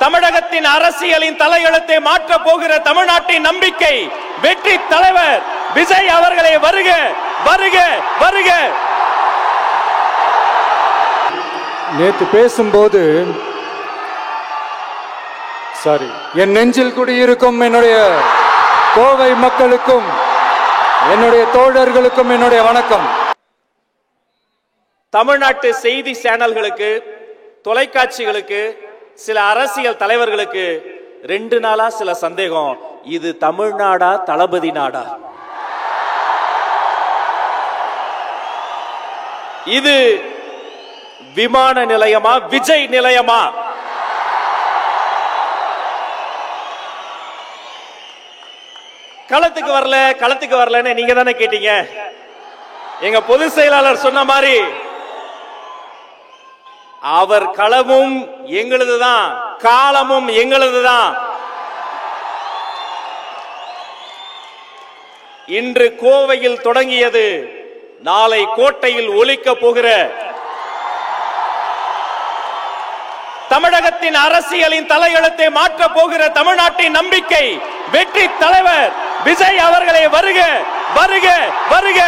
தமிழகத்தின் அரசியலின் தலையெழுத்தை மாற்ற போகிற தமிழ்நாட்டின் நம்பிக்கை வெற்றி தலைவர் விஜய் அவர்களே வருக வருக வருக. நேற்று பேசும்போது என் நெஞ்சில் குடியிருக்கும் என்னுடைய கோவை மக்களுக்கும் என்னுடைய தோழர்களுக்கும் என்னுடைய வணக்கம். தமிழ்நாட்டு செய்தி சேனல்களுக்கு, தொலைக்காட்சிகளுக்கு, சில அரசியல் தலைவர்களுக்கு 2 நாளா சில சந்தேகம். இது தமிழ்நாடா தளபதி நாடா? இது விமான நிலையமா விஜய் நிலையமா? களத்துக்கு வரலன்னு நீங்க தானே கேட்டீங்க. எங்க பொதுச் செயலாளர் சொன்ன மாதிரி அவர் களமும் எங்களுதுதான், காலமும் எங்களுதுதான். இன்று கோவையில் தொடங்கியது, நாளை கோட்டையில் ஒலிக்க போகிற தமிழகத்தின் அரசியலின் தலையெழுத்தை மாற்ற போகிற தமிழ்நாட்டின் நம்பிக்கை வெற்றி தலைவர் விஜய் அவர்களே வருக வருக வருக.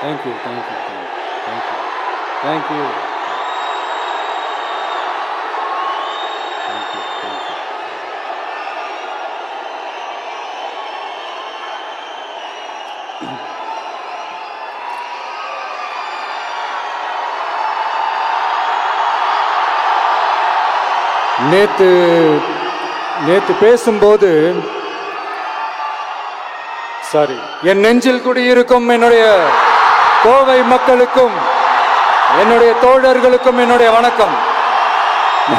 Thank you. நேத்து பேசும்போது என் நெஞ்சில் குடியிருக்கும் என்னுடைய கோவை மக்களுக்கும் என்னுடைய தோழர்களுக்கும் என்னுடைய வணக்கம்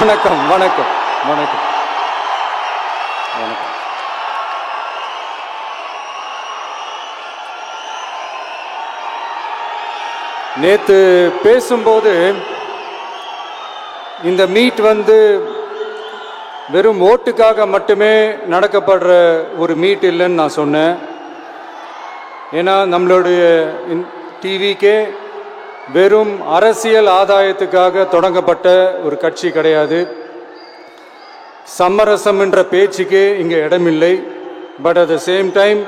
வணக்கம் வணக்கம் வணக்கம் வணக்கம். நேத்து பேசும்போது இந்த மீட் வெறும் ஓட்டுக்காக மட்டுமே நடக்கப்படுற ஒரு மீட் இல்லைன்னு நான் சொன்னேன். ஏன்னா நம்மளுடைய டிவிக்கே வெறும் அரசியல் ஆதாயத்துக்காக தொடங்கப்பட்ட ஒரு கட்சி கிடையாது. சமரசம் என்ற பேச்சுக்கு இங்கே இடமில்லை. But at the same time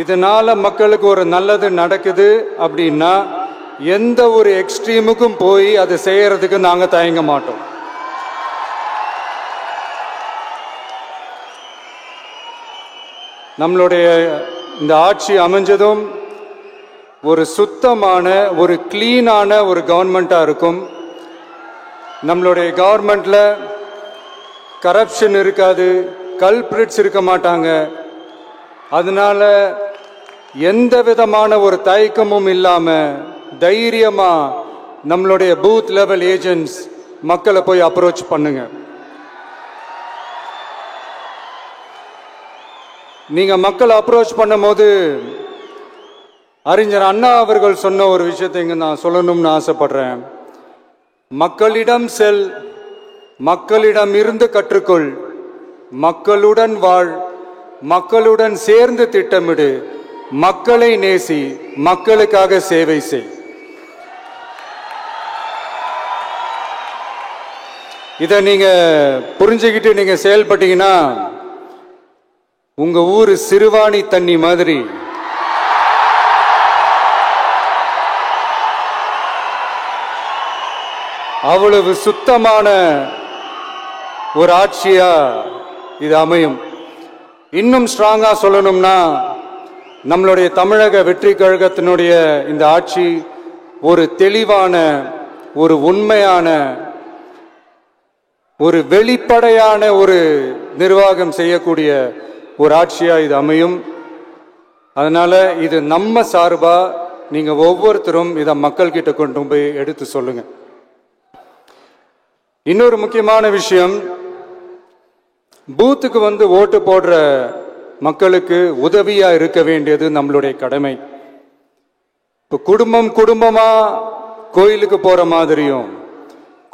இதனால் மக்களுக்கு ஒரு நல்லது நடக்குது அப்படின்னா எந்த ஒரு எக்ஸ்ட்ரீமுக்கும் போய் அதை செய்யறதுக்கு நாங்கள் தயங்க மாட்டோம். நம்மளுடைய இந்த ஆட்சி அமைஞ்சதும் ஒரு சுத்தமான, ஒரு கிளீனான ஒரு கவர்மெண்ட்டாக இருக்கும். நம்மளுடைய கவர்மெண்ட்டில் கரப்ஷன் இருக்காது, கல்பிரிட்ஸ் இருக்க மாட்டாங்க. அதனால எந்த விதமான ஒரு தயக்கமும் இல்லாமல் தைரியமாக நம்மளுடைய பூத் லெவல் ஏஜென்ட்ஸ் மக்களை போய் அப்ரோச் பண்ணுங்க. நீங்கள் மக்களை அப்ரோச் பண்ணும்போது அறிஞர் அண்ணா அவர்கள் சொன்ன ஒரு விஷயத்தை இங்கே நான் சொல்லணும்னு ஆசைப்படுறேன். மக்களிடம் செல், மக்களிடம் இருந்து கற்றுக்கொள், மக்களுடன் வாழ், மக்களுடன் சேர்ந்து திட்டமிடு, மக்களை நேசி, மக்களுக்காக சேவை செய். இதை நீங்க புரிஞ்சுக்கிட்டு நீங்க செயல்பட்டீங்கன்னா உங்க ஊரு சிறுவாணி தண்ணி மாதிரி அவ்வளவு சுத்தமான ஒரு ஆட்சியா இது அமையும். இன்னும் ஸ்ட்ராங்கா சொல்லணும்னா நம்மளுடைய தமிழக வெற்றி கழகத்தினுடைய இந்த ஆட்சி ஒரு தெளிவான, ஒரு உண்மையான, ஒரு வெளிப்படையான ஒரு நிர்வாகம் செய்யக்கூடிய ஒரு ஆட்சியா இது அமையும். அதனால இது நம்ம சார்பா நீங்க ஒவ்வொருத்தரும் இதை மக்கள் கிட்ட கொண்டு போய் எடுத்து சொல்லுங்க. இன்னொரு முக்கியமான விஷயம், பூத்துக்கு வந்து ஓட்டு போடுற மக்களுக்கு உதவியா இருக்க வேண்டியது நம்மளுடைய கடமை. இப்போ குடும்பமா கோயிலுக்கு போற மாதிரியும்,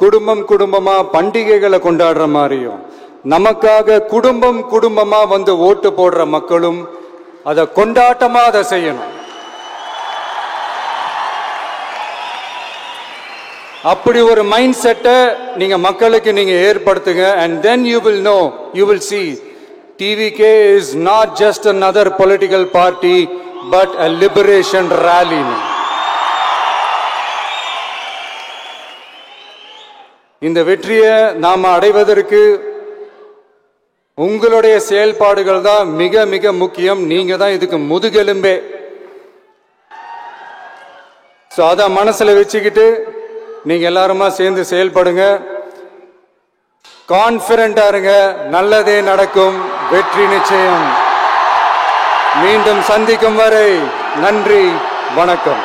குடும்பமா பண்டிகைகளை கொண்டாடுற மாதிரியும், நமக்காக குடும்பமா வந்து ஓட்டு போடுற மக்களும் அதை கொண்டாட்டமா அதை செய்யணும். அப்படி ஒரு மைண்ட் செட்டை நீங்க மக்களுக்கு நீங்க ஏற்படுத்துங்க. and then you will see TVK is not just another political party but a liberation rally. இந்த வெற்றியை நாம அடைவதற்கு உங்களுடைய செயல்பாடுகள் தான் மிக மிக முக்கியம். நீங்க தான் இதுக்கு முதுகெலும்பே. சோ அத மனசுல வச்சுக்கிட்டு நீங்க எல்லாருமா சேர்ந்து செயல்படுங்க. கான்பிடண்டா இருங்க, நல்லதே நடக்கும், வெற்றி நிச்சயம். மீண்டும் சந்திக்கும் வரை நன்றி, வணக்கம்.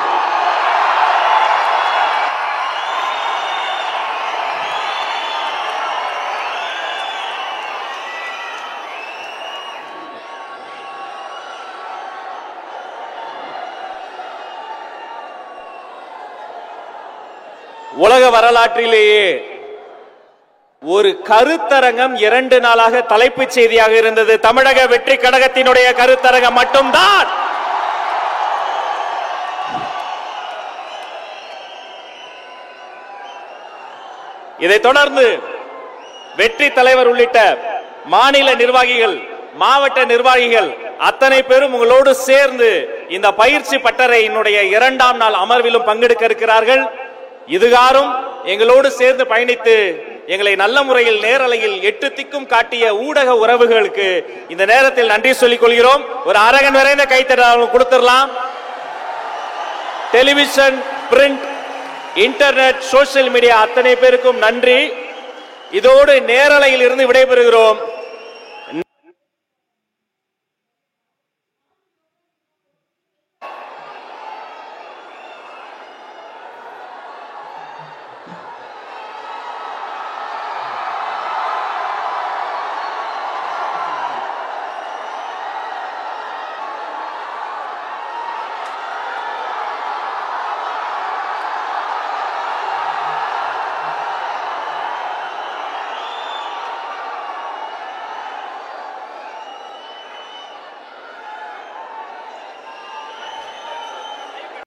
உலக வரலாற்றிலேயே ஒரு கருத்தரங்கம் 2 நாளாக தலைப்புச் செய்தியாக இருந்தது. தமிழக வெற்றி கழகத்தினுடைய கருத்தரங்கம் மட்டும்தான். இதைத் தொடர்ந்து வெற்றி தலைவர் உள்ளிட்ட மாநில நிர்வாகிகள், மாவட்ட நிர்வாகிகள் அத்தனை பேரும் உங்களோடு சேர்ந்து இந்த பயிற்சி பட்டறையினுடைய 2ஆம் நாள் அமர்விலும் பங்கெடுக்க இருக்கிறார்கள். இதுகாரும் எங்களோடு சேர்ந்து பயணித்து எங்களை நல்ல முறையில் நேரலையில் 8 திக்கும் காட்டிய ஊடக உறவுகளுக்கு இந்த நேரத்தில் நன்றி சொல்லிக் கொள்கிறோம். ஒரு அரங்கன் நிறைந்த கைத்தட்டல் கொடுத்துடலாம். Television, print, internet, social media அத்தனை பேருக்கும் நன்றி. இதோடு நேரலையில் இருந்து விடைபெறுகிறோம்.